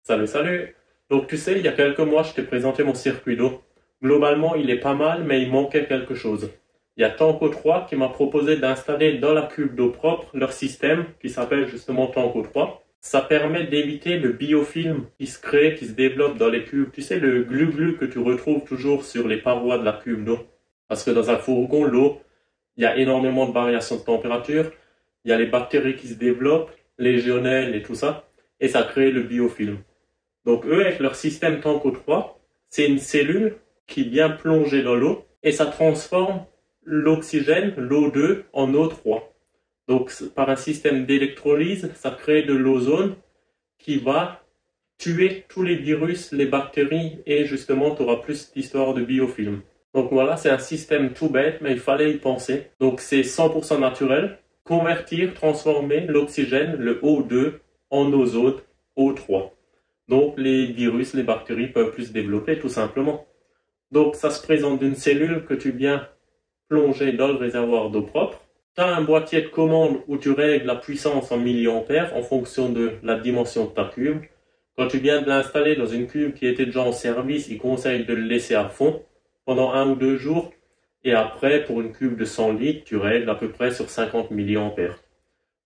Salut, salut! Donc tu sais, il y a quelques mois, je t'ai présenté mon circuit d'eau. Globalement, il est pas mal, mais il manquait quelque chose. Il y a Tanko 3 qui m'a proposé d'installer dans la cuve d'eau propre leur système qui s'appelle justement Tanko 3. Ça permet d'éviter le biofilm qui se crée, qui se développe dans les cuves. Tu sais, le glu-glu que tu retrouves toujours sur les parois de la cuve d'eau. Parce que dans un fourgon, l'eau, il y a énormément de variations de température. Il y a les bactéries qui se développent, les légionelles et tout ça. Et ça crée le biofilm. Donc eux, avec leur système Tanko 3, c'est une cellule qui vient plonger dans l'eau et ça transforme l'oxygène, l'O2, en O3. Donc par un système d'électrolyse, ça crée de l'ozone qui va tuer tous les virus, les bactéries et justement tu auras plus d'histoires de biofilm. Donc voilà, c'est un système tout bête mais il fallait y penser. Donc c'est 100% naturel. Convertir, transformer l'oxygène, le O2, en ozone, O3. Donc les virus, les bactéries peuvent plus se développer tout simplement. Donc ça se présente d'une cellule que tu viens plonger dans le réservoir d'eau propre. Tu as un boîtier de commande où tu règles la puissance en milliampères en fonction de la dimension de ta cuve. Quand tu viens de l'installer dans une cuve qui était déjà en service, il conseille de le laisser à fond pendant 1 ou 2 jours. Et après, pour une cuve de 100 litres, tu règles à peu près sur 50 milliampères.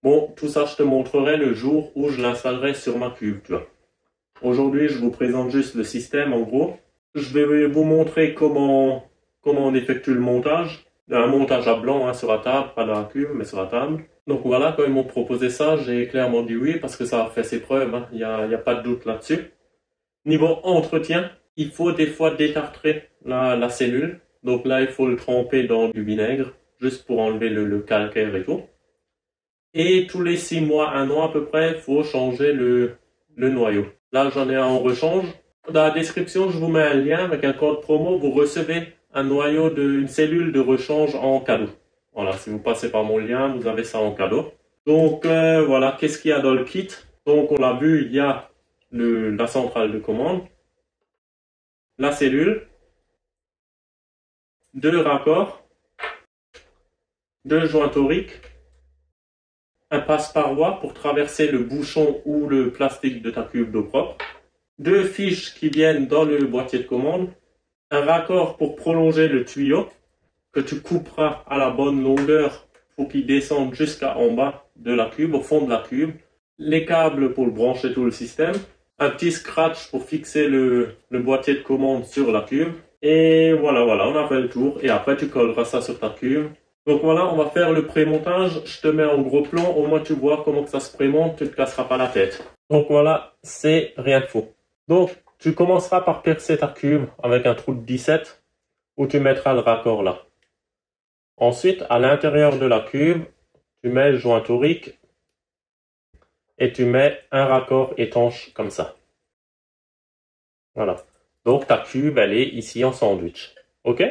Bon, tout ça, je te montrerai le jour où je l'installerai sur ma cuve, tu vois. Aujourd'hui, je vous présente juste le système en gros. Je vais vous montrer comment on effectue le montage. Un montage à blanc sur la table, pas dans la cuve, mais sur la table. Donc voilà, quand ils m'ont proposé ça, j'ai clairement dit oui parce que ça a fait ses preuves. Il n'y a pas de doute là-dessus. Niveau entretien, il faut des fois détartrer la cellule. Donc là, il faut le tremper dans du vinaigre, juste pour enlever le calcaire et tout. Et tous les 6 mois, 1 an à peu près, il faut changer le noyau. Là, j'en ai un en rechange. Dans la description, je vous mets un lien avec un code promo. Vous recevez un noyau une cellule de rechange en cadeau. Voilà, si vous passez par mon lien, vous avez ça en cadeau. Donc voilà, qu'est-ce qu'il y a dans le kit? Donc on l'a vu, il y a la centrale de commande, la cellule, 2 raccords, 2 joints toriques, un passe-paroi pour traverser le bouchon ou le plastique de ta cuve d'eau propre, 2 fiches qui viennent dans le boîtier de commande, un raccord pour prolonger le tuyau que tu couperas à la bonne longueur pour qu'il descende jusqu'en bas de la cuve, au fond de la cuve, les câbles pour brancher tout le système, un petit scratch pour fixer le boîtier de commande sur la cuve, et voilà, on a fait le tour, et après tu colleras ça sur ta cuve. Donc voilà, on va faire le pré-montage, je te mets en gros plan, au moins tu vois comment ça se prémonte, tu ne te casseras pas la tête. Donc voilà, c'est rien de faux. Donc tu commenceras par percer ta cuve avec un trou de 17 où tu mettras le raccord là. Ensuite, à l'intérieur de la cuve, tu mets le joint torique et tu mets un raccord étanche comme ça. Voilà. Donc ta cuve, elle est ici en sandwich. OK?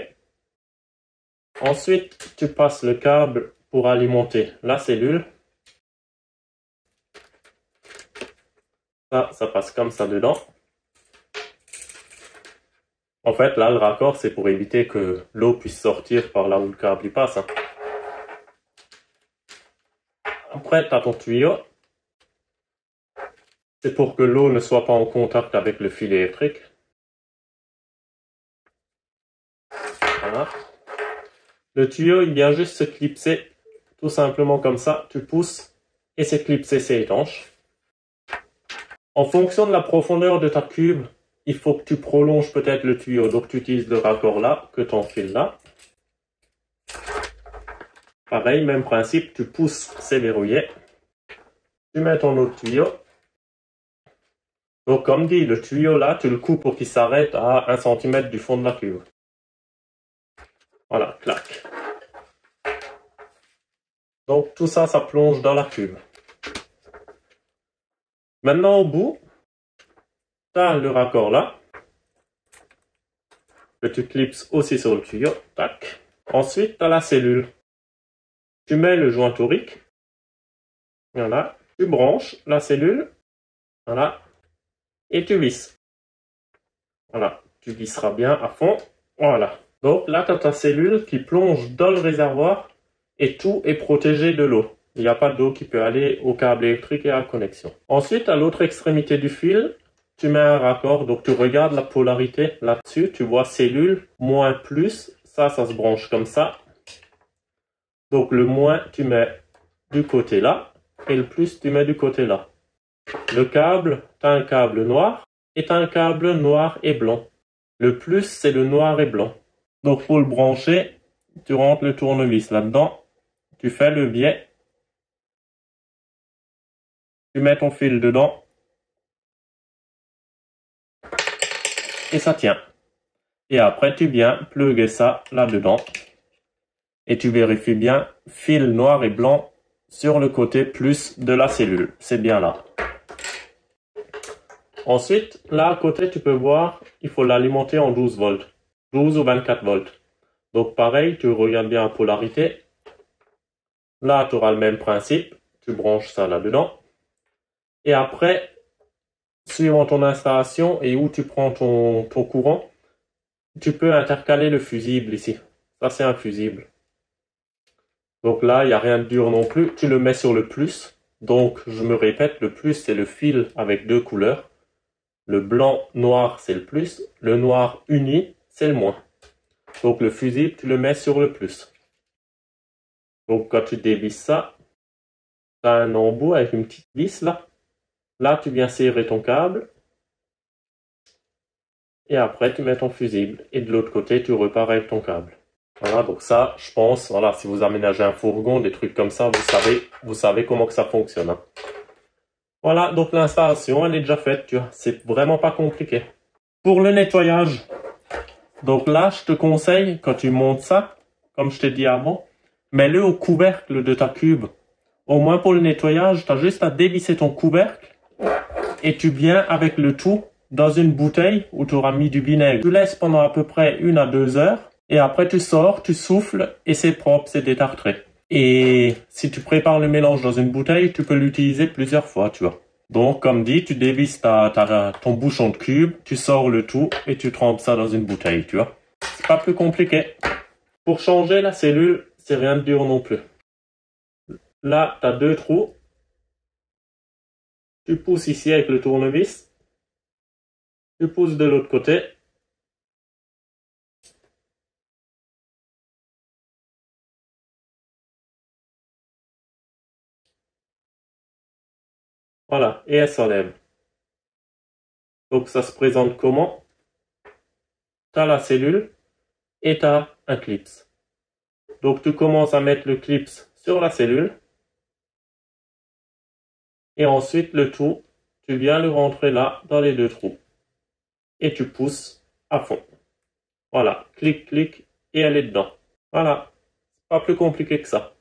Ensuite, tu passes le câble pour alimenter la cellule. Ça passe comme ça dedans. En fait, là, le raccord, c'est pour éviter que l'eau puisse sortir par là où le câble y passe. Après, tu as ton tuyau. C'est pour que l'eau ne soit pas en contact avec le fil électrique. Voilà. Le tuyau, il vient juste se clipser, tout simplement comme ça. Tu pousses et c'est clipsé, c'est étanche. En fonction de la profondeur de ta cuve, il faut que tu prolonges peut-être le tuyau. Donc tu utilises le raccord là, que tu enfiles là. Pareil, même principe, tu pousses, c'est verrouillé. Tu mets ton autre tuyau. Donc comme dit, le tuyau là, tu le coupes pour qu'il s'arrête à 1 cm du fond de la cuve. Voilà, clac. Donc tout ça, ça plonge dans la cuve. Maintenant au bout, tu as le raccord là, que tu clipses aussi sur le tuyau. Tac. Ensuite, tu as la cellule. Tu mets le joint torique. Voilà. Tu branches la cellule. Voilà. Et tu visses. Voilà. Tu visseras bien à fond. Voilà. Donc là, tu as ta cellule qui plonge dans le réservoir et tout est protégé de l'eau. Il n'y a pas d'eau qui peut aller au câble électrique et à la connexion. Ensuite, à l'autre extrémité du fil, tu mets un raccord, donc tu regardes la polarité là-dessus, tu vois cellule, moins, plus, ça se branche comme ça. Donc le moins, tu mets du côté là, et le plus, tu mets du côté là. Le câble, tu as un câble noir, et tu as un câble noir et blanc. Le plus, c'est le noir et blanc. Donc pour le brancher, tu rentres le tournevis là-dedans, tu fais le biais, tu mets ton fil dedans, et ça tient. Et après, tu viens plugger ça là-dedans. Et tu vérifies bien, fil noir et blanc sur le côté plus de la cellule. C'est bien là. Ensuite, là à côté, tu peux voir, il faut l'alimenter en 12 volts. 12 ou 24 volts. Donc pareil, tu regardes bien la polarité. Là, tu auras le même principe. Tu branches ça là-dedans. Et après, suivant ton installation et où tu prends ton courant, tu peux intercaler le fusible ici. Ça, c'est un fusible. Donc là, il n'y a rien de dur non plus. Tu le mets sur le plus. Donc, je me répète, le plus, c'est le fil avec deux couleurs. Le blanc, noir, c'est le plus. Le noir uni, c'est le moins. Donc, le fusible, tu le mets sur le plus. Donc, quand tu dévisses ça, tu as un embout avec une petite vis là. Là, tu viens serrer ton câble. Et après, tu mets ton fusible. Et de l'autre côté, tu repars avec ton câble. Voilà, donc ça, je pense, voilà, si vous aménagez un fourgon, des trucs comme ça, vous savez comment que ça fonctionne. Hein. Voilà, donc l'installation, elle est déjà faite, tu vois. C'est vraiment pas compliqué. Pour le nettoyage, donc là, je te conseille, quand tu montes ça, comme je t'ai dit avant, mets-le au couvercle de ta cube. Au moins pour le nettoyage, tu as juste à dévisser ton couvercle et tu viens avec le tout dans une bouteille où tu auras mis du vinaigre. Tu laisses pendant à peu près 1 à 2 heures. Et après, tu sors, tu souffles et c'est propre, c'est détartré. Et si tu prépares le mélange dans une bouteille, tu peux l'utiliser plusieurs fois, tu vois. Donc, comme dit, tu dévisses ton bouchon de cube, tu sors le tout et tu trempes ça dans une bouteille, tu vois. C'est pas plus compliqué. Pour changer la cellule, c'est rien de dur non plus. Là, tu as 2 trous. Tu pousses ici avec le tournevis. Tu pousses de l'autre côté. Voilà, et elle s'enlève. Donc ça se présente comment? Tu as la cellule et tu as un clips. Donc tu commences à mettre le clips sur la cellule. Et ensuite le tout, tu viens le rentrer là dans les 2 trous. Et tu pousses à fond. Voilà, clic, clic, et elle est dedans. Voilà, pas plus compliqué que ça.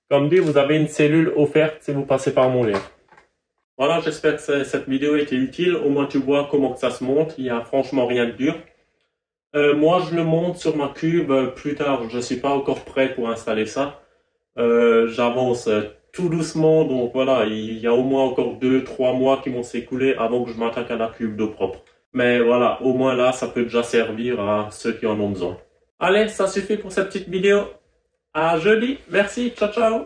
Comme dit, vous avez une cellule offerte si vous passez par mon lien. Voilà, j'espère que cette vidéo a été utile. Au moins tu vois comment que ça se monte. Il n'y a franchement rien de dur. Moi, je le monte sur ma cube plus tard. Je ne suis pas encore prêt pour installer ça. J'avance tout doucement. Donc voilà, il y a au moins encore 2-3 mois qui vont s'écouler avant que je m'attaque à la cube d'eau propre. Mais voilà, au moins là, ça peut déjà servir à ceux qui en ont besoin. Allez, ça suffit pour cette petite vidéo. À jeudi. Merci. Ciao, ciao.